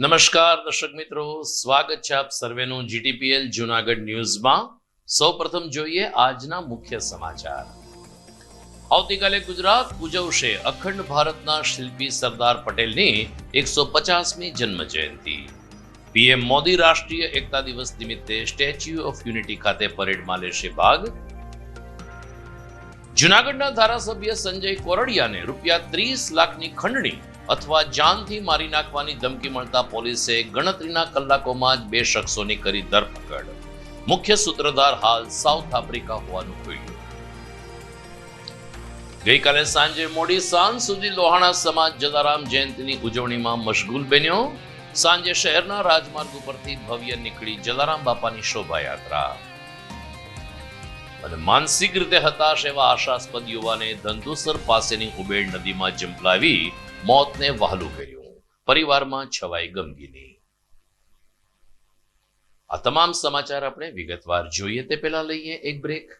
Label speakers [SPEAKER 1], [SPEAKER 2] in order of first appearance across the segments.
[SPEAKER 1] નમસ્કાર દર્શક મિત્રો, સ્વાગત છે આપ સર્વેનું જીટીપીએલ જૂનાગઢ ન્યૂઝમાં। સૌપ્રથમ જોઈએ આજના મુખ્ય સમાચાર। આવતીકાલે ગુજરાત ઉજવશે અખંડ ભારતના શિલ્પી સરદાર પટેલની 150મી જન્મ જયંતિ। પીએમ મોદી રાષ્ટ્રીય એકતા દિવસ નિમિત્તે સ્ટેચ્યુ ઓફ યુનિટી ખાતે પરેડમાં લેશે ભાગ। જૂનાગઢના ધારાસભ્ય સંજય કોરડિયાને ₹30 લાખની ખંડણી અથવા જાનથી મારી નાખવાની ધમકી મળતા પોલીસે ગણતરીના કલાકોમાં જ 2 શખ્સોની કરી ધરપકડ। મુખ્ય સૂત્રધાર હાલ સાઉથ આફ્રિકા હોવાનું ખુલ્યું। ગઈકાલે સાંજે મોડી સાંજ સુધી લોહાણા સમાજ જલારામ જયંતિની ઉજવણીમાં મશગુલ બન્યો। સાંજે શહેરના રાજમાર્ગ ઉપરથી ભવ્ય નીકળી જલારામ બાપાની શોભાયાત્રા। અને માનસિક રીતે હતાશ એવા આશાસ્પદ યુવાને ધંધુસર પાસેની ઉબેડ નદીમાં ઝંપલાવી મોતને વહાલું કર્યું। પરિવારમાં છવાઈ ગમગીની। આ તમામ સમાચાર આપણે વિગતવાર જોઈએ તે પહેલા લઈએ એક break.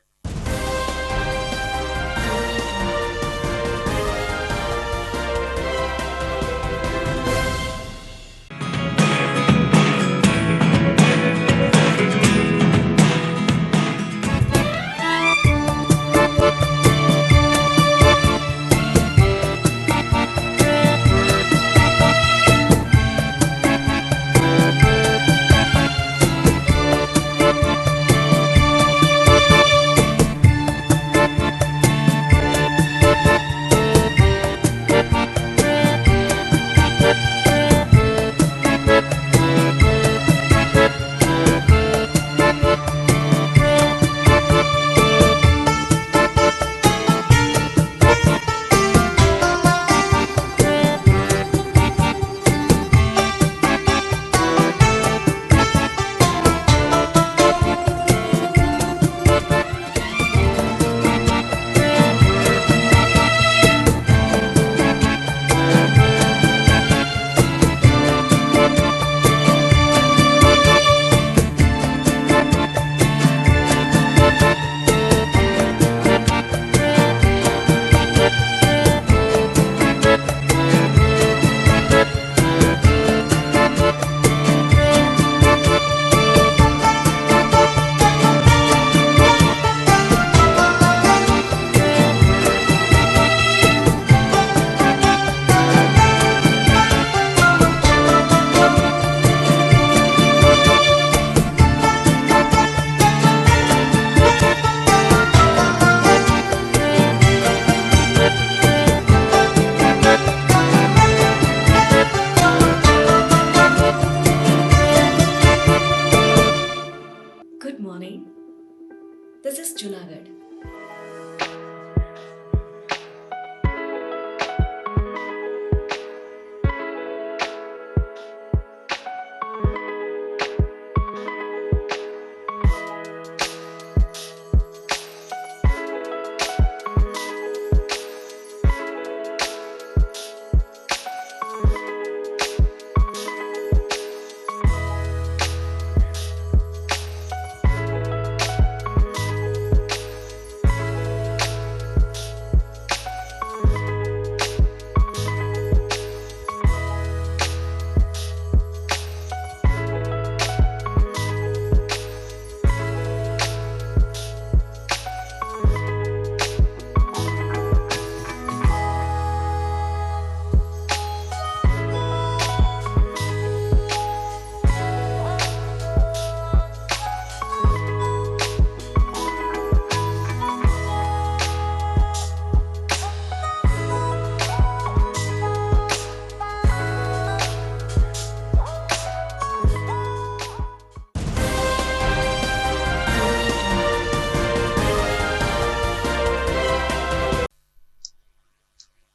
[SPEAKER 2] Good morning. This is Junagadh.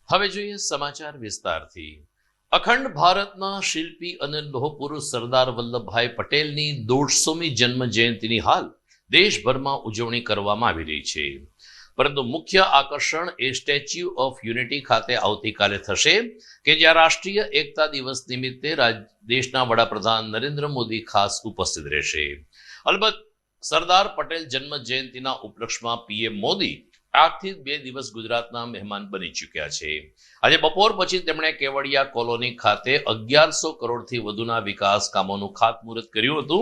[SPEAKER 1] હવે જોઈએ સમાચાર વિસ્તારથી। અખંડ ભારતના શિલ્પી અને લોહ પુરુષ સરદાર વલ્લભભાઈ પટેલની 150મી જન્મ જયંતિની હાલ દેશભરમાં ઉજવણી કરવામાં આવી રહી છે, પરંતુ મુખ્ય આકર્ષણ એ સ્ટેચ્યુ ઓફ યુનિટી ખાતે આવતીકાલે થશે કે જ્યાં રાષ્ટ્રીય એકતા દિવસ નિમિત્તે દેશના વડાપ્રધાન નરેન્દ્ર મોદી ખાસ ઉપસ્થિત રહેશે। અલબત્ત સરદાર પટેલ જન્મ જયંતિના ઉપલક્ષમાં પીએમ મોદી આજથી 2 દિવસ ગુજરાતના મહેમાન બની ચૂક્યા છે. આજે બપોર પછી તેમણે કેવડિયા કોલોની ખાતે 1100 કરોડથી વધુના વિકાસ કામોનું ખાતમુહૂર્ત કર્યું હતું.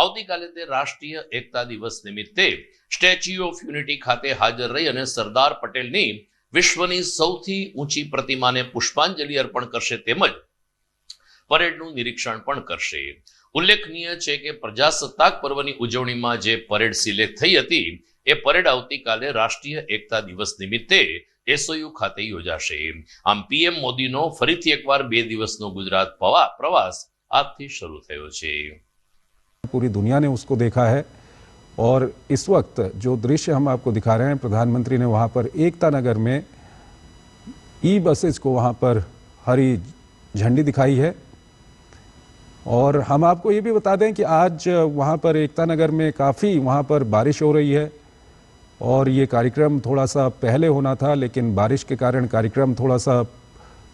[SPEAKER 1] આવતીકાલે તે રાષ્ટ્રીય એકતા દિવસ નિમિત્તે સ્ટેચ્યુ ઓફ યુનિટી ખાતે હાજર રહી અને સરદાર પટેલની વિશ્વની સૌથી ઊંચી પ્રતિમાને પુષ્પાંજલિ અર્પણ કરશે તેમજ પરેડનું નિરીક્ષણ પણ કરશે. ઉલ્લેખનીય છે કે પ્રજાસત્તાક પર્વની ઉજવણીમાં જે પરેડ સિલેક્ટ થઈ હતી એ પરેડ આવતીકાલે રાષ્ટ્રીય એકતા દિવસ નિમિત્તે એસઓયુ ખાતે યોજાશે. આમ પીએમ મોદીનો ફરીથી એકવાર 2 દિવસનો ગુજરાત પ્રવાસ આજથી શરૂ થયો છે.
[SPEAKER 3] पूरी दुनिया ने उसको देखा है और इस वक्त जो दृश्य हम आपको दिखा रहे हैं, प्रधानमंत्री ने वहाँ पर एकता नगर में ई बसेज को वहाँ पर हरी झंडी दिखाई है. और हम आपको ये भी बता दें कि आज वहाँ पर एकता नगर में काफ़ी वहाँ पर बारिश हो रही है और ये कार्यक्रम थोड़ा सा पहले होना था, लेकिन बारिश के कारण कार्यक्रम थोड़ा सा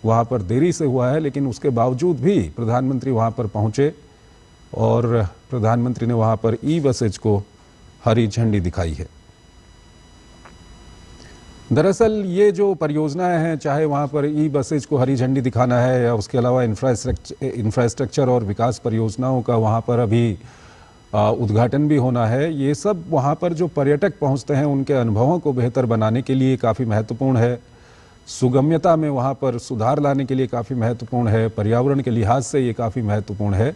[SPEAKER 3] वहाँ पर देरी से हुआ है. लेकिन उसके बावजूद भी प्रधानमंत्री वहाँ पर पहुँचे और प्रधानमंत्री ने वहाँ पर ई बसेज को हरी झंडी दिखाई है. दरअसल ये जो परियोजनाएं हैं, चाहे वहाँ पर ई बसेज को हरी झंडी दिखाना है या उसके अलावा इंफ्रास्ट्रक्चर और विकास परियोजनाओं का वहाँ पर अभी उद्घाटन भी होना है, ये सब वहाँ पर जो पर्यटक पहुँचते हैं उनके अनुभवों को बेहतर बनाने के लिए काफ़ी महत्वपूर्ण है. सुगम्यता में वहाँ पर सुधार लाने के लिए काफ़ी महत्वपूर्ण है. पर्यावरण के लिहाज से ये काफ़ी महत्वपूर्ण है.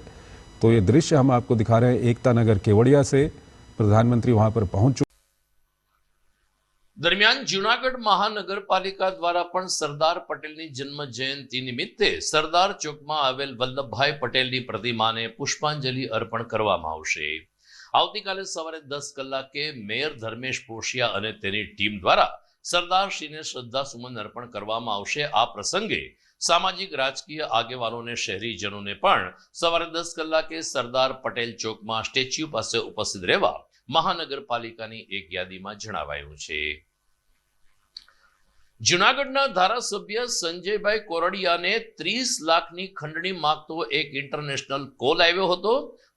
[SPEAKER 3] तो ये दृश्य हम आपको दिखा रहे हैं एकता नगर केवड़िया से. प्रधानमंत्री वहाँ पर पहुँच
[SPEAKER 1] દરમિયાન જૂનાગઢ મહાનગરપાલિકા દ્વારા પણ સરદાર પટેલની જન્મ જયંતિ નિમિત્તે સરદાર ચોકમાં આવેલ વલ્લભભાઈ પટેલની પ્રતિમાને પુષ્પાંજલિ અર્પણ કરવામાં આવશે. આવતીકાલે સવારે 10 કલાકે મેયર ધર્મેશ પોશિયા અને તેની ટીમ દ્વારા સરદારશ્રીને શ્રદ્ધાસુમન અર્પણ કરવામાં આવશે. આ પ્રસંગે સામાજિક રાજકીય આગેવાનોને શહેરીજનોને પણ સવારે 10 કલાકે સરદાર પટેલ ચોકમાં સ્ટેચ્યુ પાસે ઉપસ્થિત રહેવા મહાનગરપાલિકાની એક યાદીમાં જણાવાયું છે. જૂનાગઢના ધારાસભ્ય સંજયભાઈ કોરડિયાને 30 લાખની ખંડણી માંગતો એક ઇન્ટરનેશનલ કોલ આવ્યો હતો.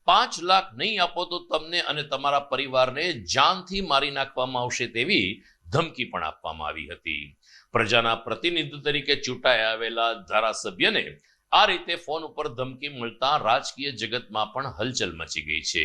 [SPEAKER 1] 5 લાખ નહીં આપો તો તમને અને તમારા પરિવારને જાનથી મારી નાખવામાં આવશે તેવી ધમકી પણ આપવામાં આવી હતી. પ્રજાના પ્રતિનિધિ તરીકે ચૂંટાઈ આવેલા ધારાસભ્યને આ રીતે ફોન ઉપર ધમકી મળતા રાજકીય જગતમાં પણ હલચલ મચી ગઈ છે.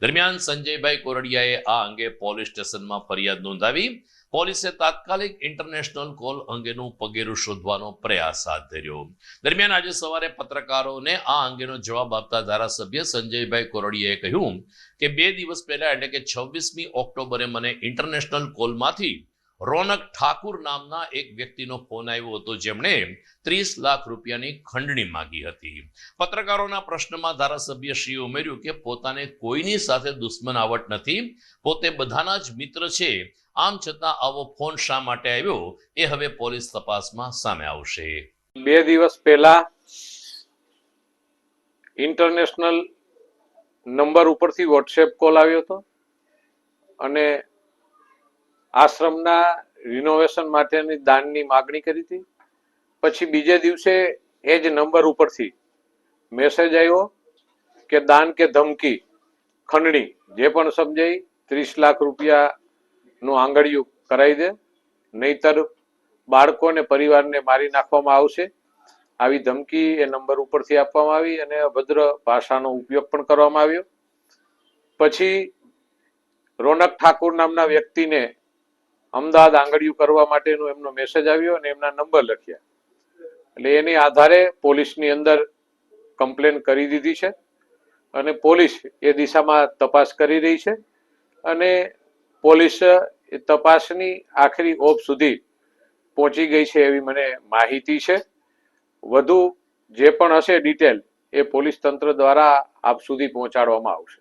[SPEAKER 1] દરમિયાન સંજયભાઈ કોરડિયાએ આ અંગે પોલીસ સ્ટેશનમાં ફરિયાદ નોંધાવી પોલીસે તાત્કાલિક ઇન્ટરનેશનલ કોલ અંગેનું પગેરું શોધવાનો પ્રયાસ હાથ ધર્યો. દરમિયાન આજે સવારે પત્રકારોને આ અંગેનો જવાબ આપતા ધારાસભ્ય સંજયભાઈ કોરડિયાએ કહ્યું કે 2 દિવસ પહેલા એટલે કે 26મી ઓક્ટોબરે મને ઇન્ટરનેશનલ કોલમાંથી રોનક ઠાકુર નામના એક વ્યક્તિનો ફોન આવ્યો હતો, જેમણે 30 લાખ રૂપિયાની ખંડણી માંગી હતી. પત્રકારોના પ્રશ્નમાં ધારાસભ્યશ્રીએ ઉમેર્યું કે પોતાને કોઈની સાથે દુશ્મનાવટ નથી, પોતે બધાના જ મિત્ર છે. આમ છતાં આવો ફોન શા માટે આવ્યો એ હવે પોલીસ તપાસમાં સામે આવશે.
[SPEAKER 4] 2 દિવસ પહેલા ઇન્ટરનેશનલ નંબર ઉપરથી વોટ્સએપ કોલ આવ્યો હતો અને આશ્રમના રિનોવેશન માટેની દાનની માગણી કરી હતી. પછી બીજે દિવસે એ જ નંબર ઉપરથી મેસેજ આવ્યો કે દાન કે ધમકી ખંડણી જે પણ સમજાય 30 લાખ રૂપિયાનું આંગળિયું કરાવી દે, નહીતર બાળકોને પરિવારને મારી નાખવામાં આવશે. આવી ધમકી એ નંબર ઉપરથી આપવામાં આવી અને અભદ્ર ભાષાનો ઉપયોગ પણ કરવામાં આવ્યો. પછી રોનક ઠાકુર નામના વ્યક્તિને અમદાવાદ આંગળિયું કરવા માટેનો એમનો મેસેજ આવ્યો અને એમના નંબર લખ્યા. એટલે એની આધારે પોલીસની અંદર કમ્પ્લેન કરી દીધી છે અને પોલીસ એ દિશામાં તપાસ કરી રહી છે અને પોલીસ એ તપાસની આખરી ઓપ સુધી પહોંચી ગઈ છે એવી મને માહિતી છે. વધુ જે પણ હશે ડિટેલ એ પોલીસ તંત્ર દ્વારા આપ સુધી પહોંચાડવામાં આવશે.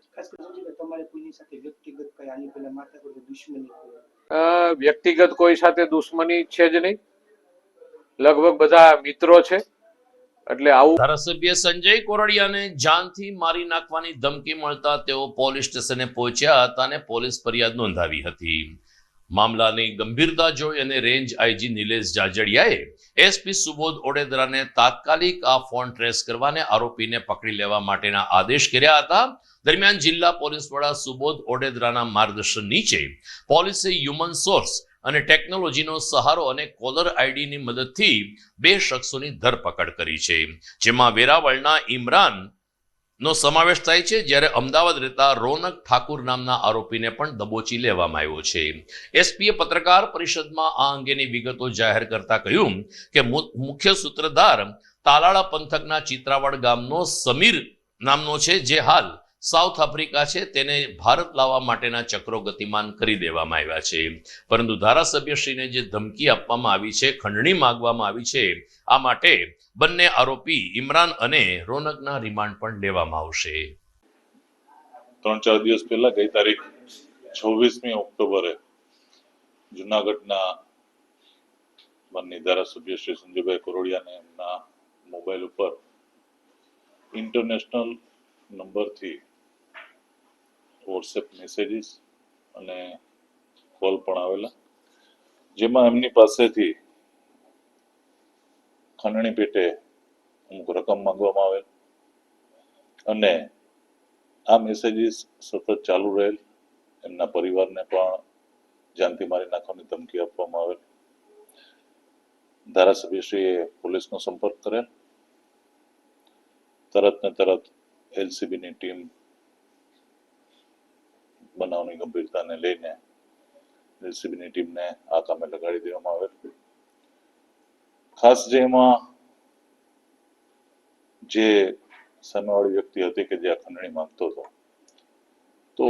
[SPEAKER 4] વ્યક્તિગત કોઈ સાથે દુશ્મની છે જ નહીં, લગભગ બધા મિત્રો છે. એટલે આવું
[SPEAKER 1] ધારાસભ્ય સંજય કોરડિયાને જાનથી મારી નાખવાની ધમકી મળતા તેઓ પોલીસ સ્ટેશને પહોંચ્યા હતા અને પોલીસ ફરિયાદ નોંધાવી હતી. મામલાની ગંભીરતા જોઈ અને રેન્જ આઈજી નિલેશ જાજડિયાએ એસપી સુબોધ ઓડેદરાને તાત્કાલિક આ ફોન ટ્રેસ કરવાને આરોપીને પકડી લેવા માટેના આદેશ કર્યા હતા. દરમિયાન જિલ્લા પોલીસ વડા સુબોધ ઓડેદરાના માર્ગદર્શન નીચે પોલીસે હ્યુમન સોર્સ અને ટેકનોલોજીનો સહારો અને કોલર આઈડીની મદદથી 2 શખ્સોની ધરપકડ કરી છે, જેમાં વેરાવળના ઇમરાન નો સમાવેશ થાય છે, જ્યારે અમદાવાદ રહેતા રોનક ઠાકુર નામના આરોપીને પણ દબોચી લેવામાં આવ્યો છે. એસપીએ પત્રકાર પરિષદમાં આ અંગેની વિગતો જાહેર કરતા કહ્યું કે મુખ્ય સૂત્રધાર તાલાળા પંથકના ચિત્રાવાડ ગામનો સમીર નામનો છે, જે હાલ સાઉથ આફ્રિકા છે. તેને ભારત લાવવા માટેના ચક્રો ગતિમાન કરી દેવામાં આવ્યા છે. પરંતુ ધારાસભ્યશ્રીને જે ધમકી આપવામાં આવી છે, ખંડણી માંગવામાં આવી છે, આ માટે બંને આરોપી ઇમરાન અને રોનકના રિમાન્ડ પણ લેવામાં આવશે.
[SPEAKER 5] 3-4 દિવસ પહેલા ગઈ તારીખ 26મી ઓક્ટોબરે જુનાગઢના માનનીય ધારાસભ્ય શ્રી સંજયભાઈ કરોડિયાને એમના મોબાઈલ ઉપર ઇન્ટરનેશનલ નંબરથી વોટ્સએપ મેસેજીસ અને કોલ પણ આવેલા, જેમાં એમની પાસેથી ખંડણી પેટે અમુક રકમ માંગવામાં આવેલ અને આ મેસેજીસ સતત ચાલુ રહેલ. એમના પરિવારને પણ જાનથી મારી નાખવાની ધમકી આપવામાં આવેલ. ધારાસભ્યશ્રીએ પોલીસનો સંપર્ક કરેલ. તરત ને તરત એલસીબીની ટીમ બનાવની ગંભીરતાને લઈને એલસીબીની ટીમને આ કામે લગાડી દેવામાં આવેલ. ખાસ જે એમાં જે સામેવાળી વ્યક્તિ હતી કે જે આ ખંડણી માંગતો હતો, તો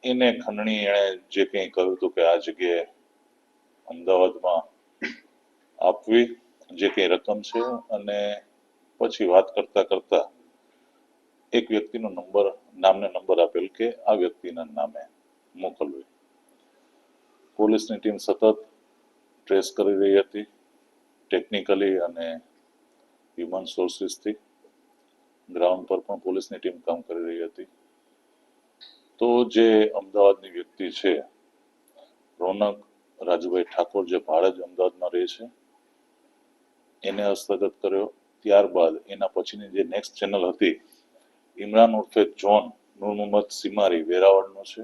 [SPEAKER 5] એને ખંડણી એણે જે કંઈ કહ્યું હતું કે આ જગ્યાએ અમદાવાદમાં આપવી જે કંઈ રકમ છે, અને પછી વાત કરતા કરતા એક વ્યક્તિનો નામને નંબર આપેલ કે આ વ્યક્તિના નામે મોકલવી. પોલીસની ટીમ સતત ટ્રેસ કરી રહી હતી, ટેકનિકલી અને હ્યુમન સોર્સિસથી. ગ્રાઉન્ડ પર પણ પોલીસની ટીમ કામ કરી રહી હતી. તો જે અમદાવાદની વ્યક્તિ છે રોનક રાજુભાઈ ઠાકોર, જે ભાડે જ અમદાવાદમાં રહે છે, એને હસ્તગત કર્યો. ત્યારબાદ એના પછીની જે નેક્સ્ટ ચેનલ હતી, ઇમરાન ઉર્ફે જોન નૂર મોહમ્મદ સિમારી, વેરાવળનો છે,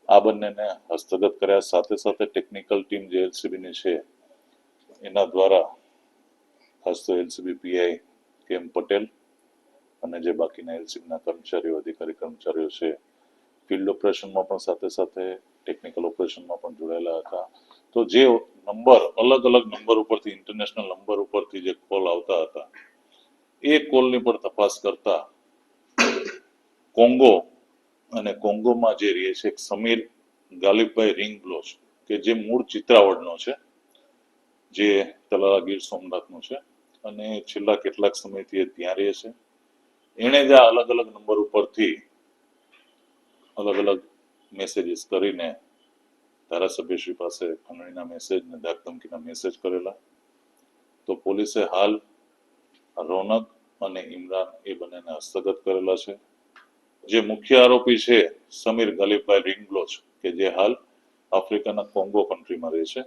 [SPEAKER 5] આ બંનેને હસ્તગત કર્યા. સાથે સાથે ટેકનિકલ ટીમ જે એલસીબીની છે એના દ્વારા ખાસ તો એલસીબી પીઆઈ કેમ પટેલ અને જે બાકીના એલસીબીના કર્મચારીઓ, અધિકારી કર્મચારીઓ છે, ફિલ્ડ ઓપરેશનમાં પણ સાથે સાથે ટેકનિકલ ઓપરેશનમાં પણ જોડાયેલા હતા. તો જે નંબર અલગ અલગ નંબર ઉપરથી, ઇન્ટરનેશનલ નંબર ઉપરથી જે કોલ આવતા હતા, એ કોલની પર તપાસ કરતા કોંગો અને કોંગોમાં જે રહે છે એક સમીર ગાલિબભાઈ રિંગ બ્લોચ, કે જે મૂળ ચિત્રાવડનો છે, જે તલાલા ગીર સોમનાથનો છે, અને છેલ્લા કેટલાક સમયથી એ ત્યાં રહે છે. એણે જ આ અલગ અલગ નંબર ઉપરથી અલગ અલગ મેસેજીસ કરીને ધારાસભ્યશ્રી પાસે ખંડણીના મેસેજ ને ધાક ધમકીના મેસેજ કરેલા. તો પોલીસે હાલ રોનક અને ઇમરાન એ બંનેને હસ્તગત કરેલા છે. જે મુખ્ય આરોપી છે સમીર ગાલિબભાઈ રિંગ બ્લોચ, કે જે હાલ આફ્રિકાના કોંગો કન્ટ્રીમાં રહે છે,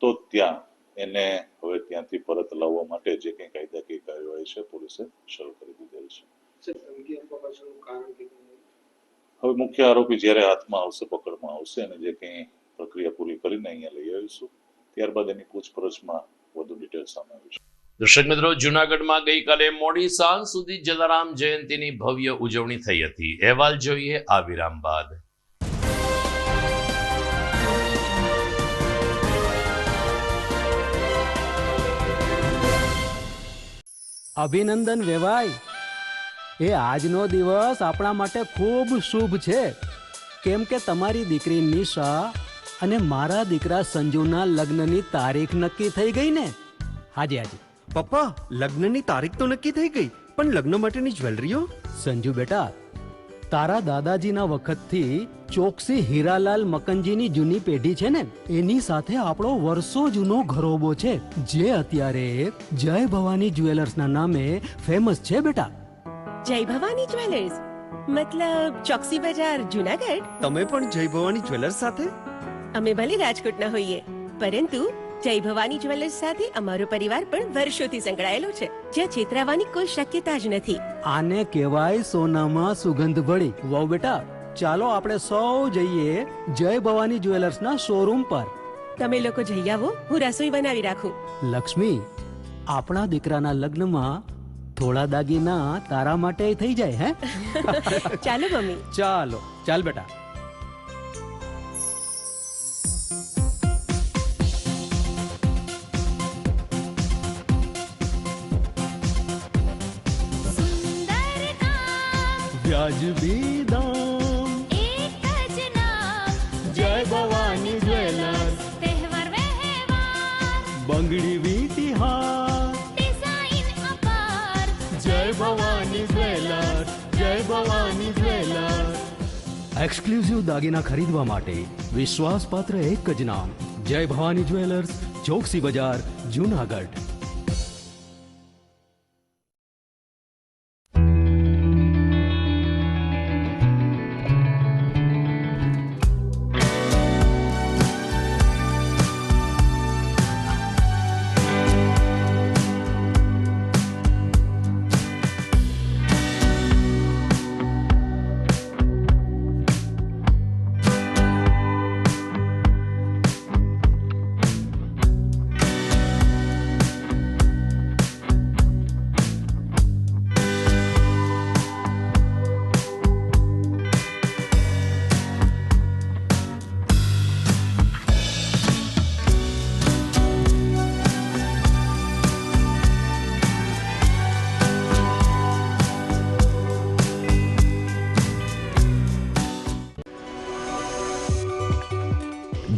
[SPEAKER 5] તો ત્યાં એને હવે ત્યાંથી પરત લાવવા માટે જે કંઈ કાયદાકીય કાર્યવાહી છે પોલીસે શરૂ કરી દીધેલ છે. હવે મુખ્ય આરોપી જ્યારે હાથમાં આવશે, પકડમાં આવશે, અને જે કંઈ પ્રક્રિયા પૂરી કરીને અહીંયા લઈ આવીશું, ત્યારબાદ એની પૂછપરછમાં વધુ ડિટેલ સામે આવી છે.
[SPEAKER 1] દર્શક મિત્રો, જુનાગઢમાં ગઈકાલે મોડી સાંજ સુધી જલારામ જયંતિની ભવ્ય ઉજવણી થઈ હતી. અહેવાલ જોઈએ આ વિરામ બાદ.
[SPEAKER 6] અભિનંદન વેવાઈ, એ આજનો દિવસ આપણા માટે ખૂબ શુભ છે, કેમ કે તમારી દીકરી નિશા અને મારા દીકરા સંજુના લગ્નની તારીખ નક્કી થઈ ગઈ ને. હાજી હાજી
[SPEAKER 7] પપ્પા, લગ્નની તારીખ તો નક્કી થઈ ગઈ, પણ લગ્ન માટેની જ્વેલરીઓ?
[SPEAKER 6] સંજુ બેટા, તારા દાદાજીના વખતથી ચોકસી હીરાલાલ મકનજીની જૂની પેઢી છે ને, એની સાથે આપણો વર્ષો જૂનો ઘરોબો છે, જે અત્યારે જય ભવાની જ્વેલર્સના નામે ફેમસ છે બેટા.
[SPEAKER 8] જય ભવાની જ્વેલર્સ મતલબ ચોકસી બજાર, જુનાગઢ?
[SPEAKER 7] તમે પણ જય ભવાની જ્વેલર્સ સાથે?
[SPEAKER 8] અમે ભલે રાજકોટના હોઈએ, પરંતુ જય ભવાની જ્વેલર્સ સાથે અમારો પરિવાર પણ વર્ષોથી સંકળાયેલો છે, જ્યાં છેતરાવાની કોઈ શક્યતા જ નથી.
[SPEAKER 6] આને કહેવાય સોનામાં સુગંધ ભળી. વાવ બેટા, ચાલો આપણે સૌ જઈએ જય ભવાની જ્વેલર્સના શોરૂમ પર.
[SPEAKER 8] તમે લોકો જઈ આવો, હું રસોઈ બનાવી રાખું.
[SPEAKER 6] લક્ષ્મી, આપણા દીકરાના લગ્નમાં થોડા દાગીના તારા માટે થઈ જાય હે?
[SPEAKER 8] ચાલો મમ્મી.
[SPEAKER 6] ચાલો, ચાલ બેટા. વ્યાજબી દામ,
[SPEAKER 9] એક જ નામ,
[SPEAKER 6] જય ભવાની જ્વેલર્સ,
[SPEAKER 9] તહેવાર વ્યવહાર,
[SPEAKER 6] બંગડી વીટી હાર,
[SPEAKER 9] ડિઝાઇન અપાર,
[SPEAKER 6] જય ભવાની જ્વેલર્સ, જય ભવાની જ્વેલર્સ. એક્સક્લુઝિવ દાગીના ખરીદવા માટે વિશ્વાસપાત્ર એક જ નામ, જય ભવાની જ્વેલર્સ, ચોકસી બજાર, જુનાગઢ.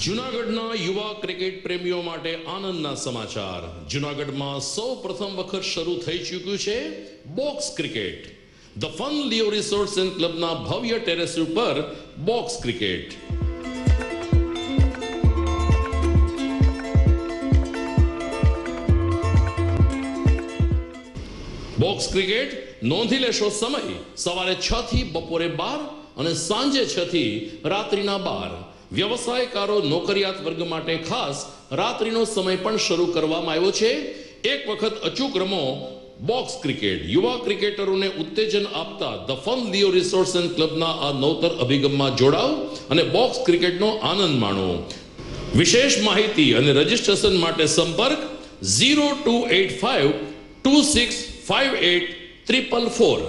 [SPEAKER 1] જૂનાગઢના યુવા ક્રિકેટ પ્રેમીઓ માટે આનંદના સમાચાર. જૂનાગઢમાં સૌ પ્રથમ વખત શરૂ થઈ ચૂક્યું છે box cricket. The fun Leo resorts and ક્લબના ભવ્ય ટેરેસ ઉપર બોક્સ ક્રિકેટ. બોક્સ ક્રિકેટ નોંધી લેશો સમય સવારે 6 થી બપોરે 12 અને સાંજે 6 થી રાત્રિના 12. વ્યવસાયકારો નોકરિયાત વર્ગ માટે ખાસ રાત્રિનો સમય પણ શરૂ કરવામાં આવ્યો છે. એક વખત અચૂક રમો બોક્સ ક્રિકેટ. યુવા ક્રિકેટરોને ઉત્તેજન આપતા the fun Leo resorts and ક્લબના આ નવતર અભિગમમાં જોડાઓ અને બોક્સ ક્રિકેટનો આનંદ માણો. વિશેષ માહિતી અને રજીસ્ટ્રેશન માટે સંપર્ક 0285 2658 444.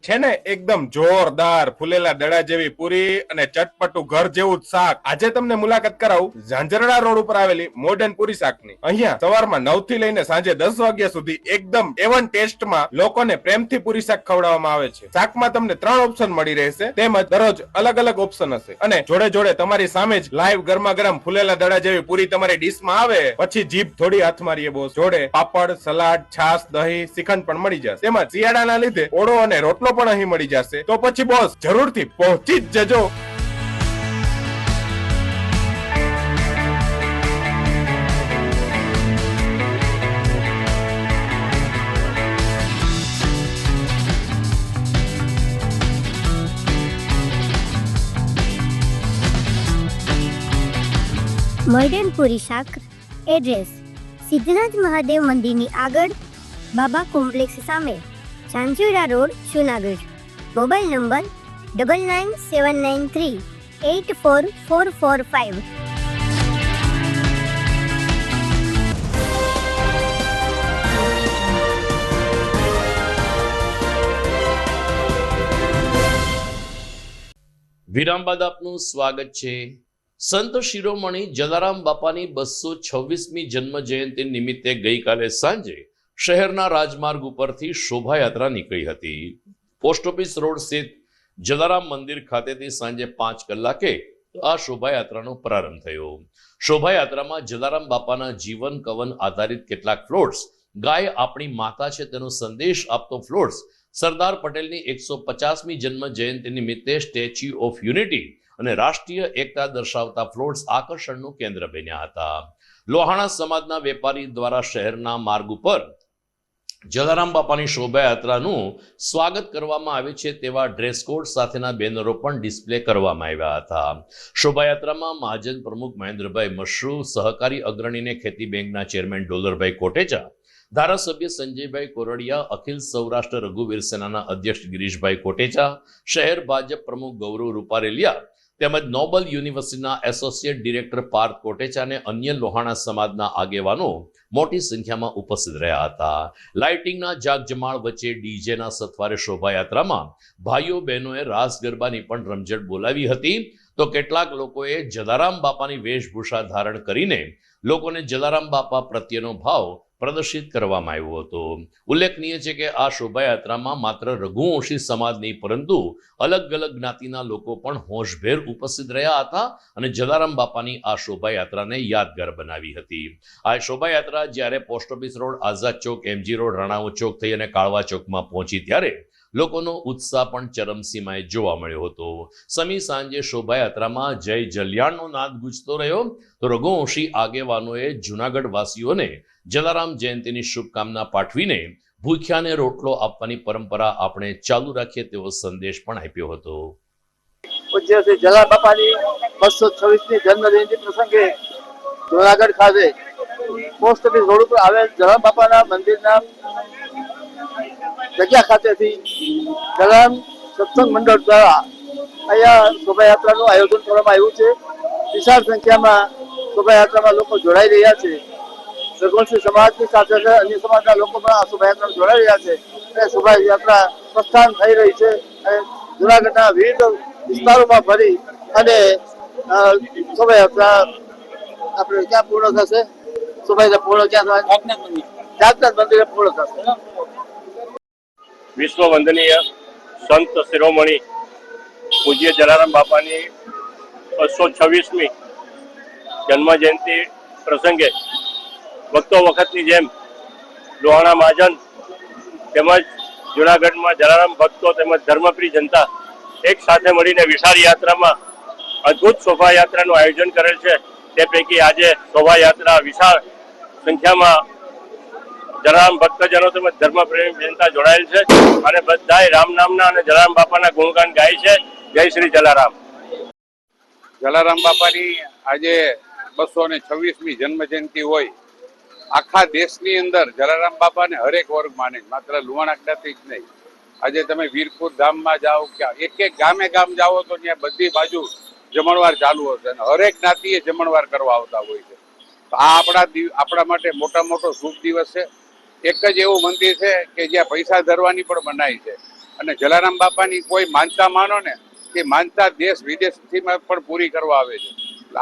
[SPEAKER 10] છે ને એકદમ જોરદાર ફૂલેલા દડા જેવી પૂરી અને ચટપટું ઘર જેવું જ શાક. આજે તમને મુલાકાત કરાવું ઝાંઝરડા રોડ ઉપર આવેલી મોડર્ન પૂરી શાકની. અહીંયા સવારમાં 9 થી લઈને સાંજે 10 વાગ્યા સુધી એકદમ એવન ટેસ્ટમાં લોકોને પ્રેમથી પૂરી શાક ખવડાવવામાં આવે છે. શાકમાં તમને 3 ઓપ્શન મળી રહેશે, તેમજ દરરોજ અલગ અલગ ઓપ્શન હશે અને જોડે જોડે તમારી સામે જ લાઈવ ગરમા ગરમ ફૂલેલા દડા જેવી પૂરી તમારી ડીશમાં આવે પછી જીભ થોડી હાથ મારીએ બોસ. જોડે પાપડ, સલાડ, છાશ, દહીં, શ્રીખંડ પણ મળી જશે. તેમજ શિયાળાના લીધે ઓળો અને રોટલો પણ અહીં મળી જશે. તો પછી બોસ જરૂરથી પહોંચી જ જજો.
[SPEAKER 11] મોડર્ન પૂરી શાક. એડ્રેસ સિદ્ધનાથ મહાદેવ મંદિરની આગળ, બાબા કોમ્પ્લેક્સ સામે, Zanzarda road, Junagadh. Mobile number 9979384445.
[SPEAKER 1] વિરામ બાદ આપનું સ્વાગત છે. સંત શિરોમણી જલારામ બાપાની 226મી જન્મ જયંતિ નિમિત્તે ગઈકાલે સાંજે શહેરના રાજમાર્ગ ઉપરથી શોભાયાત્રા નીકળી હતી. પોસ્ટ ઓફિસ રોડ સ્થિત જલારામ મંદિર ખાતેથી સાંજે 5 કલાકે આ શોભાયાત્રાનો પ્રારંભ થયો. શોભાયાત્રામાં જલારામ બાપાના જીવન કવન આધારિત કેટલાક ફ્લોટ્સ, ગાય આપણી માતા છે તેનો સંદેશ આપતો ફ્લોટ્સ, સરદાર પટેલની 150મી જન્મ જયંતિ નિમિત્તે સ્ટેચ્યુ ઓફ યુનિટી અને રાષ્ટ્રીય એકતા દર્શાવતા ફ્લોટ્સ આકર્ષણનું કેન્દ્ર બન્યા હતા. લોહાણા સમાજના વેપારી દ્વારા શહેરના માર્ગ ઉપર જલારામ બાપાની શોભાયાત્રાનું સ્વાગત કરવામાં આવે છે તેવા ડ્રેસ કોડ સાથેના બેનરો પણ ડિસ્પ્લે કરવામાં આવ્યા હતા. શોભાયાત્રામાં મહાજન પ્રમુખ મહેન્દ્રભાઈ મશરૂ, સહકારી અગ્રણીને ખેતી બેંકના ચેરમેન ડોલરભાઈ કોટેચા, ધારાસભ્ય સંજયભાઈ કોરડિયા, અખિલ સૌરાષ્ટ્ર રઘુવીર સેનાના અધ્યક્ષ ગિરીશભાઈ કોટેચા, શહેર ભાજપ પ્રમુખ ગૌરવ રૂપારેલિયા તેમજ નોબલ યુનિવર્સિટીના એસોસિએટ ડિરેક્ટર પાર્થ કોટેચા અને અન્ય લોહાણા સમાજના આગેવાનો મોટી સંખ્યામાં ઉપસ્થિત રહ્યા હતા. લાઇટિંગના જાગજમાળ વચ્ચે ડીજેના સથવારે શોભાયાત્રામાં ભાઈઓ બહેનોએ રાસ ગરબાની પણ રમઝટ બોલાવી હતી, તો કેટલાક લોકોએ જલારામ બાપાની વેશભૂષા ધારણ કરીને લોકોને જલારામ બાપા પ્રત્યેનો ભાવ પ્રદર્શિત કરવામાં આવ્યો હતો. ઉલ્લેખનીય છે કે આ શોભાયાત્રામાં માત્ર રઘુવંશી સમાજ નહીં પરંતુ અલગ અલગ જ્ઞાતિના લોકો પણ હોશભેર ઉપસ્થિત રહ્યા હતા અને જલારામ બાપાની આ શોભાયાત્રાને યાદગાર બનાવી હતી. આ શોભાયાત્રા જ્યારે પોસ્ટ ઓફિસ રોડ, આઝાદ ચોક, એમજી રોડ, રાણાઓ ચોક થઈ અને કાળવા ચોકમાં પહોંચી ત્યારે લોકોનો ઉત્સાહ પણ ચરમસીમાએ જોવા મળ્યો હતો. સમી સાંજે શોભાયાત્રામાં જય જલ્યાણનો નાદ ગુંજતો રહ્યો, તો રઘુવંશી આગેવાનોએ જૂનાગઢ વાસીઓને જલારામ જયંતિની શુભકામના પાઠવીને ભૂખ્યાને રોટલો આપવાની પરંપરા આપણે ચાલુ રાખીએ તેવો સંદેશ પણ આપ્યો હતો.
[SPEAKER 12] પૂજ્ય શ્રી જલારામ બાપાની 226મી જન્મ જયંતિ પ્રસંગે જૂનાગઢ ખાતે પોસ્ટ ઓફિસ રોડ ઉપર આવેલ જલારામ બાપાના મંદિરના જગ્યા ખાતેથી જલારામ સત્સંગ મંડળ દ્વારા અહીંયા શોભાયાત્રાનું આયોજન કરવામાં આવ્યું છે. વિશાળ સંખ્યામાં શોભાયાત્રામાં લોકો જોડાઈ રહ્યા છે. રઘુવંશી સમાજની સાથે અન્ય સમાજના લોકો પણ આ શોભાયાત્રામાં જોડાઈ રહ્યા છે અને શોભાયાત્રા પ્રસ્થાન થઈ રહી છે અને જૂનાગઢના વિવિધ વિસ્તારોમાં ફરી અને શોભાયાત્રા આપણે ક્યાં પૂર્ણ થશે? શોભાયાત્રા પૂર્ણ ક્યાં થશે? જાગનાથ મંદિરે પૂર્ણ થશે.
[SPEAKER 13] વિશ્વ વંદનીય સંત શિરોમણી પૂજ્ય જલારામ બાપાની 226મી જન્મ જયંતિ પ્રસંગે વખતો વખતની જેમ લોહાણા મહાજન તેમજ જૂનાગઢમાં જલારામ ભક્તો તેમજ ધર્મપ્રિય જનતા એક સાથે મળીને વિશાળ યાત્રામાં અદ્ભુત શોભાયાત્રાનું આયોજન કરેલ છે. તે પૈકી આજે શોભાયાત્રા વિશાળ સંખ્યામાં જલારામ ભક્તજનો તેમજ ધર્મપ્રેમી જનતા જોડાયેલ છે અને બધાએ રામ નામના અને જલારામ બાપાના ગુણગાન ગાય છે. જય શ્રી જલારામ.
[SPEAKER 4] જલારામ બાપાની આજે 226મી જન્મ જયંતિ હોય, આખા દેશની અંદર જલારામ બાપાને હરેક વર્ગ માને, માત્ર લુહાણા જ્ઞાતિ જ નહીં. આજે તમે વીરપુર ધામમાં જાઓ કે એક એક ગામે ગામ જાઓ તો ત્યાં બધી બાજુ જમણવાર ચાલુ હશે અને હરેક જ્ઞાતિએ જમણવાર કરવા આવતા હોય છે. તો આ આપણા માટે મોટા મોટો શુભ દિવસ છે. એક જ એવું મંદિર છે કે જ્યાં પૈસા ધરવાની પણ મનાઈ છે અને જલારામ બાપાની કોઈ માનતા માનો ને કે માનતા દેશ વિદેશથી પણ પૂરી કરવા આવે છે.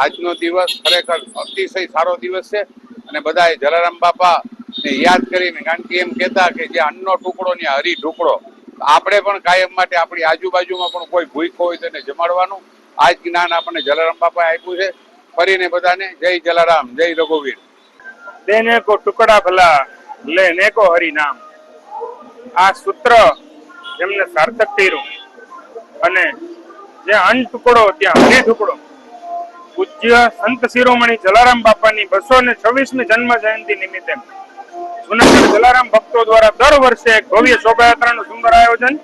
[SPEAKER 4] આજનો દિવસ ખરેખર અતિશય સારો દિવસ છે અને બધાએ જલારામ બાપાને યાદ કરીને, કારણ કે એમ કહેતા કે જે અન્નનો ટુકડો ને હરી ઢુકડો, આપણે પણ કાયમ માટે આપણી આજુબાજુમાં પણ કોઈ ભૂખ્યો હોય તેને જમાડવાનું આ જ જ્ઞાન આપણને જલારામ બાપાએ આપ્યું છે. ફરીને બધાને જય જલારામ, જય રઘુવીર.
[SPEAKER 10] દેને કો ટુકડા ભલા લેને કો હરિ નામ, આ સૂત્ર જેમને સાર્થક કર્યું અને જે અન્ન ટુકડો ત્યાં હરી ટુકડો. પૂજ્ય સંત શિરોમણી જલારામ બાપાની 226મી જન્મ જયંતિ નિમિત્તે જૂનાગઢ જલારામ ભક્તો દ્વારા દર વર્ષે એક ભવ્ય શોભાયાત્રાનું સુંદર આયોજન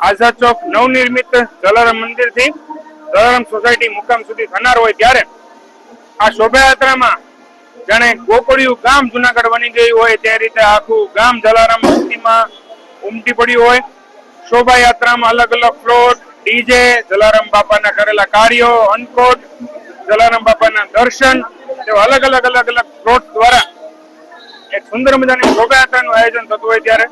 [SPEAKER 10] આઝાદ ચોક નવનિર્મિત જલારામ મંદિરથી જલારામ સોસાયટી મુકામ સુધી થનાર હોય ત્યારે આ શોભાયાત્રામાં જાણે ગોકળિયું ગામ જૂનાગઢ બની ગયું હોય તે રીતે આખું ગામ જલારામ ભક્તિમાં ઉમટી પડ્યું હોય. શોભાયાત્રામાં અલગ અલગ ફ્લોટ, ડીજે, જલારામ બાપાના કરેલા કાર્યો, અન્નકોટ, જલારામ બાપાના દર્શન એવા અલગ અલગ ફ્લોટ દ્વારા એક સુંદર મજાની શોભાયાત્રાનું આયોજન થતું હોય ત્યારે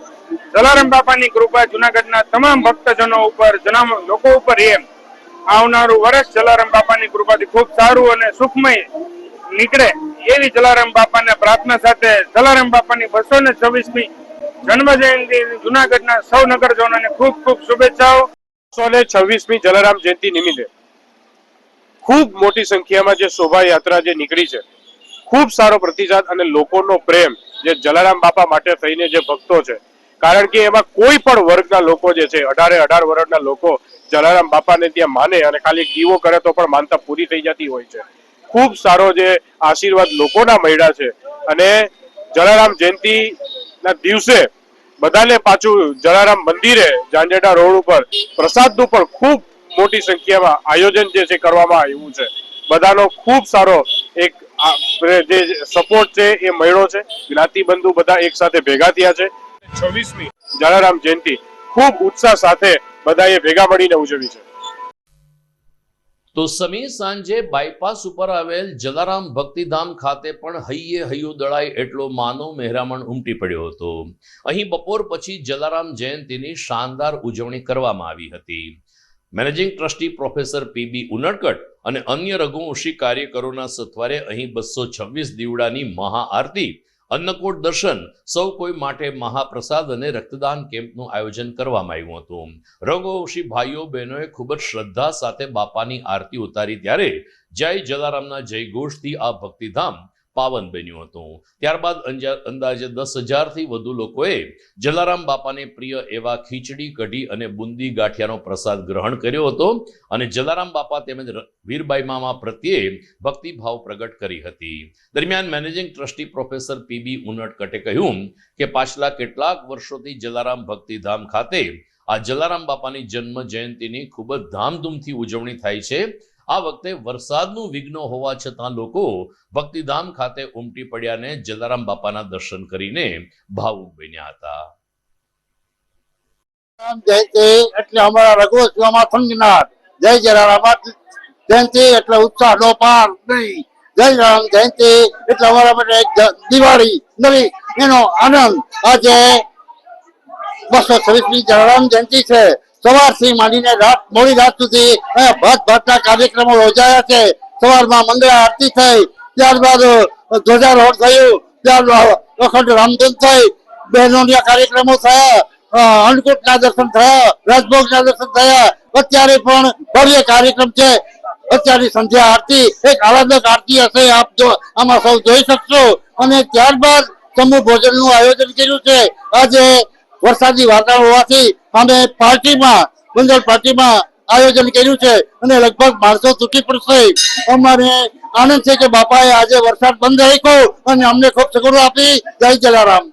[SPEAKER 10] જલારામ બાપાની કૃપા જૂનાગઢના તમામ ભક્તજનો ઉપર, લોકો ઉપર એમ આવનારું વર્ષ જલારામ બાપાની કૃપાથી ખૂબ સારું અને સુખમય નીકળે એવી જલારામ બાપાને પ્રાર્થના સાથે જલારામ બાપાની 226મી જન્મ જયંતિ જૂનાગઢના સૌ નગરજનોને ખૂબ ખૂબ શુભેચ્છાઓ. 226મી જલારામ જયંતિ નિમિત્તે ખૂબ મોટી સંખ્યામાં જે શોભાયાત્રા જે નીકળી છે, ખૂબ સારો પ્રતિસાદ અને લોકોનો પ્રેમ જે જલારામ બાપા માટે થઈને જે ભક્તો છે, કારણ કે એમાં કોઈ પણ વર્ગના લોકો જે છે 18 વર્ષના લોકો જલારામ બાપાને ત્યાં માને અને ખાલી દીવો કરે તો પણ માનતા પૂરી થઈ જતી હોય છે. ખૂબ સારો જે આશીર્વાદ લોકોના મળ્યા છે અને જલારામ જયંતિ ના દિવસે
[SPEAKER 14] બધાને પાછું જલારામ મંદિરે ઝાંઝરડા રોડ ઉપર પ્રસાદનું પણ ખૂબ મોટી સંખ્યામાં આયોજન જે છે કરવામાં આવ્યું છે. બધાનો ખૂબ સારો એક જે સપોર્ટ છે એ મળ્યો છે. જ્ઞાતિ બંધુ બધા એક સાથે ભેગા થયા છે. 26મી જલારામ જયંતિ ખૂબ ઉત્સાહ સાથે બધાએ ભેગા મળીને ઉજવી છે.
[SPEAKER 1] તો સમી સાંજે બાયપાસ ઉપર આવેલ જલારામ ભક્તિધામ ખાતે પણ હૈયે હૈયું દળાય એટલો માનવ મહેરામણ ઉમટી પડ્યો હતો. અહીં બપોર પછી જલારામ જયંતિની શાનદાર ઉજવણી કરવામાં આવી હતી. Managing trustee professor PB Unadkat અને અન્ય રઘુવંશી કાર્યકરોના સથવારે અહીં 226 દીવડાની મહાઆરતી, અન્નકૂટ દર્શન, સૌ કોઈ માટે મહાપ્રસાદ અને રક્તદાન કેમ્પનું આયોજન કરવામાં આવ્યું હતું. રઘુવંશી ભાઈઓ બહેનોએ ખૂબ જ શ્રદ્ધા સાથે બાપાની આરતી ઉતારી ત્યારે જય જલારામના જયઘોષથી આ ભક્તિધામ પાવન બન્યું હતું. ત્યારબાદ અંદાજે 10,000થી વધુ લોકોએ જલારામ બાપાને પ્રિય એવા ખીચડી, કઢી અને બુંદી ગાંઠિયાનો પ્રસાદ ગ્રહણ કર્યો હતો અને જલારામ બાપા તેમજ વીરબાઈ મામા પ્રત્યે ભક્તિભાવ પ્રગટ કરી હતી. દરમિયાન મેનેજિંગ ટ્રસ્ટી પ્રોફેસર પીબી ઉનડકટે કહ્યું કે પાછલા કેટલાક વર્ષોથી જલારામ ભક્તિધામ ખાતે આ જલારામ બાપાની જન્મ જયંતિની ખૂબ જ ધામધૂમથી ઉજવણી થાય છે. આ વખતે વરસાદનું વિઘ્ન હોવા છતાં લોકો ભક્તિધામ ખાતે ઉમટી પડ્યાને જલારામ બાપાના દર્શન કરીને ભાવુક બન્યા હતા.
[SPEAKER 12] જયંતિ એટલે અમારા રઘુવંશીઓમાં થંગનાર જય જલારામ જયંતિ એટલે ઉત્સાહ નો પાર નહીં. જય જલારામ જયંતિ એટલે અમારા માટે એક દિવાળી નવી એનો આનંદ. આજે 226મી જલારામ જયંતિ છે. સવારથી માંડીને મોડી રાત સુધી ભાતના કાર્યક્રમો યોજાયા છે. સવારમાં મંગળા આરતી થઈ, ત્યારબાદ ધ્વજારોહણ થયું, ત્યારબાદ અખંડ રામધૂન થઈ, બહેનોના કાર્યક્રમો થયા, અન્નકૂટના દર્શન થયા, રાજભોગના દર્શન થયા. અત્યારે પણ ભવ્ય કાર્યક્રમ છે. અત્યારની સંધ્યા આરતી એક આહલાદક આરતી હશે, આપ જો આમાં સૌ જોઈ શકશો. અને ત્યારબાદ સમૂહ ભોજનનું આયોજન કર્યું છે. આજે વરસાદી વાતાવરણ હોવાથી અમે મંગળ પાર્ટીમાં આયોજન કર્યું છે અને લગભગ 500 તૂટી પડશે. અમારે આનંદ છે કે બાપાએ આજે વરસાદ બંધ રાખ્યો અને અમને ખૂબ સગવડ આપી. જય જલારામ.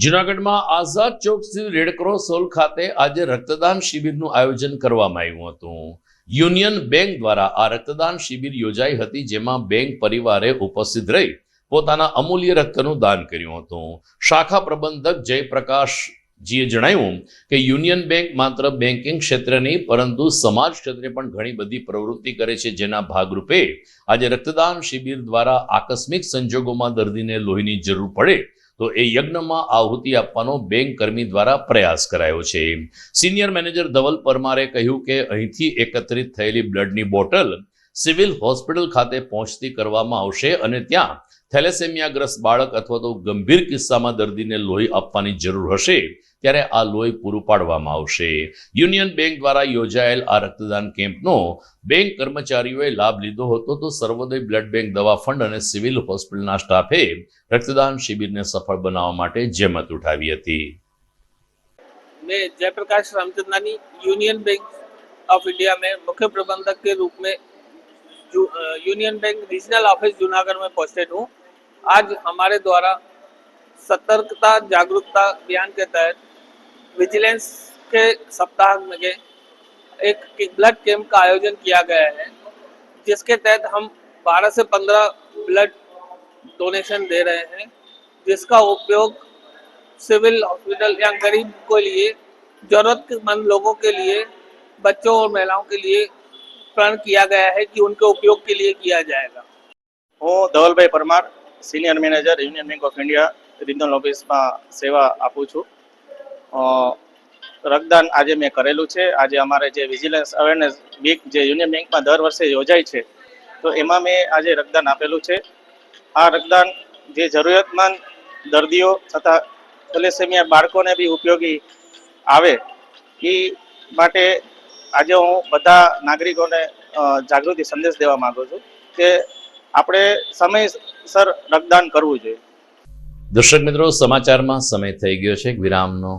[SPEAKER 1] જૂનાગઢમાં આઝાદ ચોક સ્થિત રેડક્રોસ હોલ ખાતે આજે રક્તદાન શિબિરનું આયોજન કરવામાં આવ્યું હતું. યુનિયન બેંક દ્વારા આ રક્તદાન શિબિર યોજાઈ હતી, જેમાં બેંક પરિવારે ઉપસ્થિત રહી પોતાના અમૂલ્ય રક્તનું દાન કર્યું હતું. શાખા પ્રબંધક જયપ્રકાશજીએ જણાવ્યું કે યુનિયન બેંક માત્ર બેન્કિંગ ક્ષેત્ર નહીં પરંતુ સમાજ ક્ષેત્રે પણ ઘણી બધી પ્રવૃત્તિ કરે છે, જેના ભાગરૂપે આજે રક્તદાન શિબિર દ્વારા આકસ્મિક સંજોગોમાં દર્દીને લોહીની જરૂર પડે તો એ યજ્ઞમાં આહુતિ આપવાનો બેંક કર્મી દ્વારા પ્રયાસ કરાયો છે. સિનિયર મેનેજર ધવલ પરમારે કહ્યું કે અહીંથી એકત્રિત થયેલી બ્લડની બોટલ સિવિલ હોસ્પિટલ ખાતે પહોંચતી કરવામાં આવશે અને ત્યાં થેલેસેમિયાગ્રસ્ત બાળક અથવા તો ગંભીર કિસ્સામાં દર્દીને લોહી આપવાની જરૂર હશે ત્યારે આ લોહી પૂરું પાડવામાં આવશે. યુનિયન બેંક દ્વારા યોજાયેલ આ રક્તદાન કેમ્પનો બેંક કર્મચારીઓએ લાભ લીધો હતો તો સર્વોદય બ્લડ બેંક દવા ફંડ અને સિવિલ હોસ્પિટલના સ્ટાફે रक्तदान शिविर ने सफल बनावा माटे जहमत उठावी हती.
[SPEAKER 15] मैं Jayprakash Ramchandani union bank of India में मुख्य प्रबंधक के रूप में union bank regional office Junagadh में पोस्टेड हूँ. आज हमारे द्वारा सतर्कता जागरूकता अभियान के तहत विजिलेंस के सप्ताह में एक ब्लड कैंप का आयोजन किया गया है, जिसके तहत हम 12 से 15 ब्लड डोनेशन दे रहे हैं, जिसका उपयोग सिविल हॉस्पिटल या गरीब के लिए, जरूरतमंद लोगों के लिए, बच्चों और महिलाओं के लिए प्रण किया गया है कि उनके उपयोग के लिए किया जाएगा.
[SPEAKER 16] હું ધવલભાઈ Parmar, senior manager Union Bank of India regional ઓફિસમાં સેવા આપું છું. રક્તદાન આજે મેં કરેલું છે. આજે અમારે જે વિજિલન્સ અવેરનેસ વીક જે યુનિયન બેંકમાં દર વર્ષે યોજાય છે, તો એમાં મેં આજે રક્તદાન આપેલું છે. આ રક્તદાન જે જરૂરિયાતમંદ દર્દીઓ તથા થેલેસેમિયા બાળકોને બી ઉપયોગી આવે એ માટે આજે હું બધા નાગરિકોને જાગૃતિ સંદેશ દેવા માંગુ છું કે આપણે સમયસર રક્તદાન કરવું જોઈએ.
[SPEAKER 1] દર્શક મિત્રો, સમાચારમાં સમય થઈ ગયો છે વિરામનો.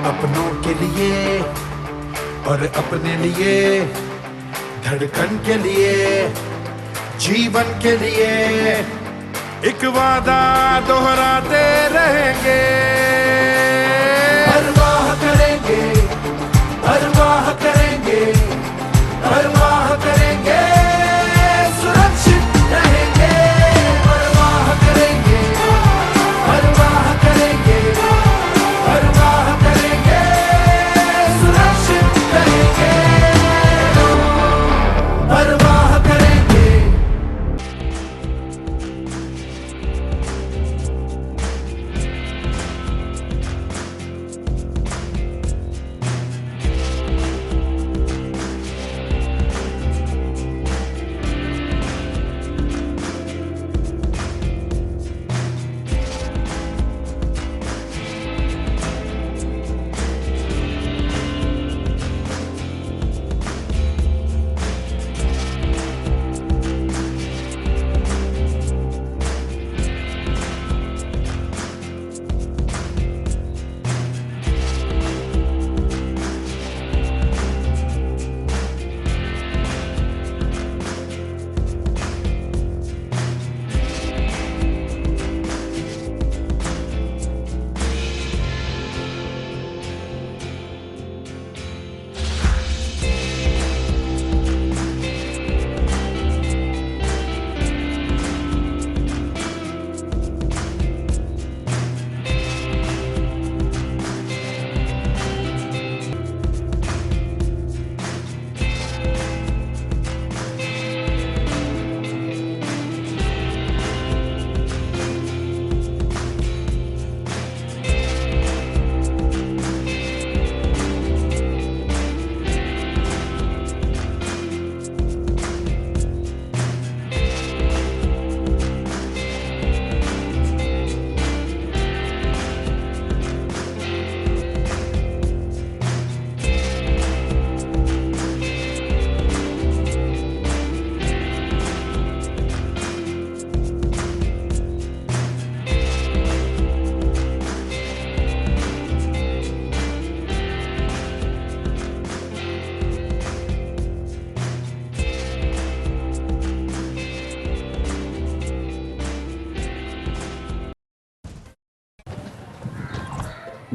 [SPEAKER 17] अपनों के लिए और अपने लिए, धड़कन के लिए, जीवन के लिए एक वादा दोहराते रहेंगे, परवाह करेंगे, परवाह करेंगे, परवाह करेंगे, सुरक्षित रहेंगे, परवाह करेंगे, परवाह करेंगे, परवाह करेंगे, सुरक्षित रहेंगे, परवाह करेंगे.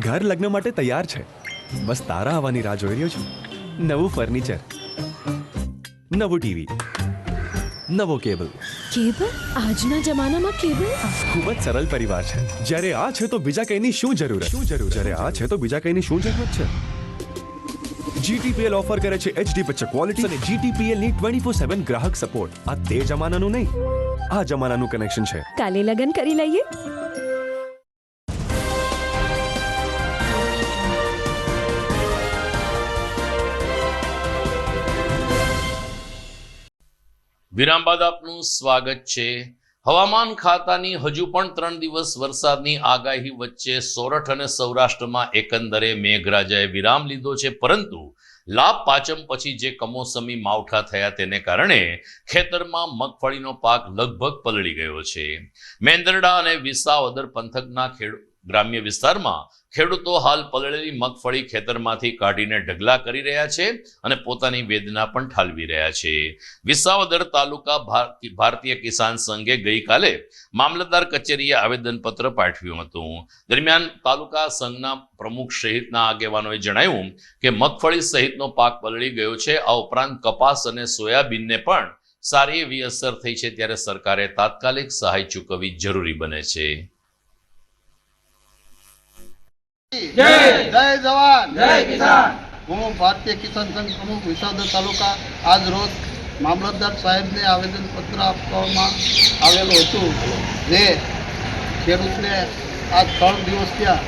[SPEAKER 18] ઘર લગ્ન માટે તૈયાર છે, બસ તારા આવવાની રાહ જોઈ રહ્યો છું. નવું ફર્નિચર, નવું ટીવી, નવો કેબલ.
[SPEAKER 19] કેબલ? આજના જમાનામાં કેબલ?
[SPEAKER 18] ખૂબ જ સરળ પરિવાર છે. જ્યારે આ છે તો બીજા કઈની શું જરૂરત? જ્યારે આ છે તો બીજા કઈની શું જરૂરત છે? GTPL ઓફર કરે છે HD પિક્ચર ક્વોલિટી અને GTPL ની 24/7 ગ્રાહક સપોર્ટ. આ તે જમાનાનું નહીં, આ જમાનાનું કનેક્શન છે.
[SPEAKER 19] કાલે લગન કરી લઈએ.
[SPEAKER 1] વિરામ બાદ આપનું સ્વાગત છે. હવામાન ખાતાની હજુ પણ 3 દિવસ વરસાદની આગાહી વચ્ચે સોરઠ અને સૌરાષ્ટ્રમાં એકંદરે મેઘરાજાએ વિરામ લીધો છે, પરંતુ લાભ પાંચમ પછી જે કમોસમી માવઠા થયા તેને કારણે ખેતરમાં મગફળીનો પાક લગભગ પલળી ગયો છે. મેંદરડા અને વિસાવદર પંથકના ગ્રામ્ય વિસ્તારમાં ખેડૂતો હાલ પલળેલી મગફળી ખેતરમાંથી કાઢીને ઢગલા કરી રહ્યા છે અને પોતાની વેદના પણ ઠાલવી રહ્યા છે. વિસાવદર તાલુકા ભારતીય કિસાન સંઘે ગઈકાલે મામલતદાર કચેરીએ આવેદનપત્ર પાઠવ્યું હતું. દરમિયાન તાલુકા સંઘના પ્રમુખ સહિતના આગેવાનોએ જણાવ્યું કે મગફળી સહિતનો પાક પલળી ગયો છે. આ ઉપરાંત કપાસ અને સોયાબીનને પણ સારી એવી અસર થઈ છે, ત્યારે સરકારે તાત્કાલિક સહાય ચૂકવવી જરૂરી બને છે.
[SPEAKER 12] જય જય જવાન જય કિસાન. હું ભારતીય કિસાન સંઘ પ્રમુખ વિસાવદર તાલુકા આજ રોજ મામલતદાર સાહેબને આવેદનપત્ર આપવામાં આવેલું હતું, જે ખેડૂતને આજ 3 દિવસ થયા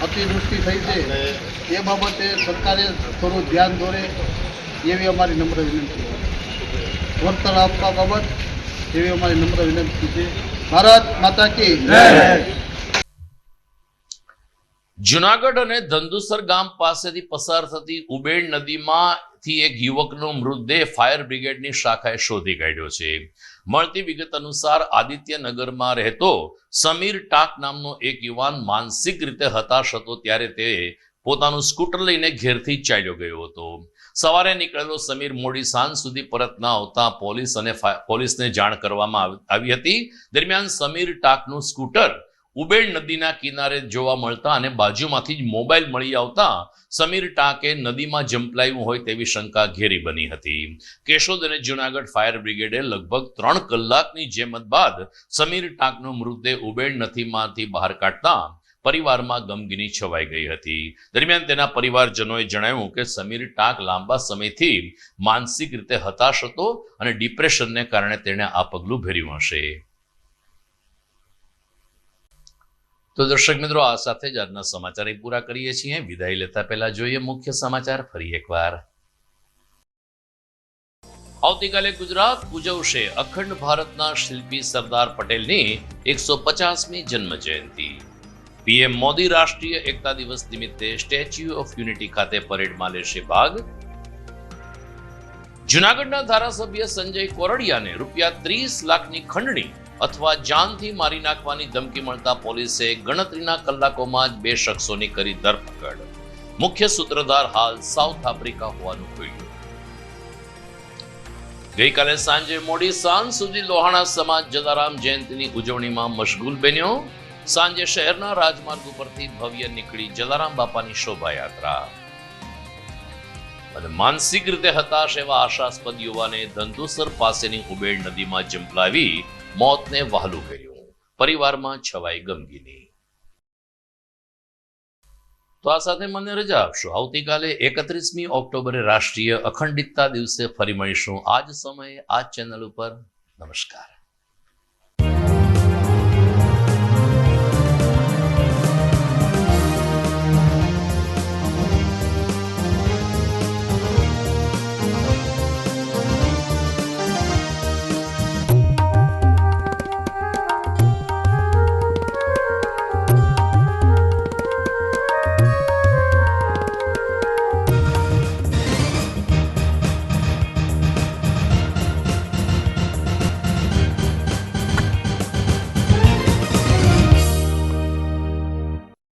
[SPEAKER 12] અતિવૃષ્ટિ થઈ છે એ બાબતે સરકારે થોડું ધ્યાન દોરે એવી અમારી નમ્ર વિનંતી વળતર આપવા બાબત એવી અમારી નમ્ર વિનંતી છે. ભારત માતા કી જય.
[SPEAKER 1] જુનાગઢ અને ધંધુસર ગામ પાસેથી પસાર થતી ઉબેડ નદીમાંથી એક યુવકનો મૃતદેહ ફાયર બ્રિગેડની શાખાએ શોધી કાઢ્યો છે. મળતી વિગત અનુસાર આદિત્યનગરમાં રહેતો સમીર ટાક નામનો એક યુવાન માનસિક રીતે હતાશ હતો ત્યારે તે પોતાનું સ્કૂટર લઈને ઘેરથી ચાલ્યો ગયો હતો. સવારે નીકળેલો સમીર મોડી સાંજ સુધી પરત ન આવતા પોલીસને જાણ કરવામાં આવી હતી. દરમિયાન સમીર ટાકનું સ્કૂટર ઉબેડ નદીના કિનારે જોવા મળતા અને બાજુમાંથી જ મોબાઈલ મળી આવતા સમીર ટાકે નદીમાં જંપલાયું હોય તેવી શંકા ઘેરી બની હતી. કેશોદ અને જુનાગઢ ફાયર બ્રિગેડે લગભગ 3 કલાકની જેમત બાદ સમીર ટાકનો મૃતદેહ ઉબેડ નદીમાંથી બહાર કાઢતા પરિવારમાં ગમગીની છવાઈ ગઈ હતી. દરમિયાન તેના પરિવારજનોએ જણાવ્યું કે સમીર ટાક લાંબા સમયથી માનસિક રીતે હતાશ હતો અને ડિપ્રેશનને કારણે તેણે આ પગલું ભર્યું હશે. તો દર્શક મિત્રો, આ સાથે જ આજના સમાચાર પૂરા કરીએ છીએ. વિદાય લેતા પહેલા જોઈએ મુખ્ય સમાચાર ફરી એકવાર. આવતીકાલે ગુજરાત ઉજવશે અખંડ ભારતના શિલ્પી સરદાર પટેલની 150મી જન્મ જયંતિ. પીએમ મોદી રાષ્ટ્રીય એકતા દિવસ નિમિત્તે સ્ટેચ્યુ ઓફ યુનિટી ખાતે પરેડમાં લેશે ભાગ. જુનાગઢના ધારાસભ્ય સંજય કોરડિયાને ₹30 લાખની ખંડણી અથવા જાનથી મારી નાખવાની ધમકી મળતા પોલીસે ગણતરીના કલાકોમાં જ 2 શખ્સોની કરી ધરપકડ. મુખ્ય સૂત્રધાર હાલ સાઉથ આફ્રિકા હોવાનું ખુલ્યું. ગઈકાલે સાંજે મોડી સાંજ સુધી લોહાણા સમાજ જલારામ જયંતિની ઉજવણીમાં મશગુલ બન્યો. સાંજે શહેરના રાજમાર્ગ ઉપરથી ભવ્ય નીકળી જલારામ બાપાની શોભાયાત્રા. અને માનસિક રીતે હતાશ એવા આશાસ્પદ યુવાને ધંધુસર પાસેની ઉબેડ નદીમાં જંપલાવી મોતને વહાલું કર્યું. પરિવારમાં છવાઈ ગમગીની. તો આ સાથે મને રજા આપશો. આવતીકાલે 31મી ઓક્ટોબરે રાષ્ટ્રીય અખંડિતતા દિવસે ફરી મળીશું આ જ સમયે આ ચેનલ ઉપર. નમસ્કાર.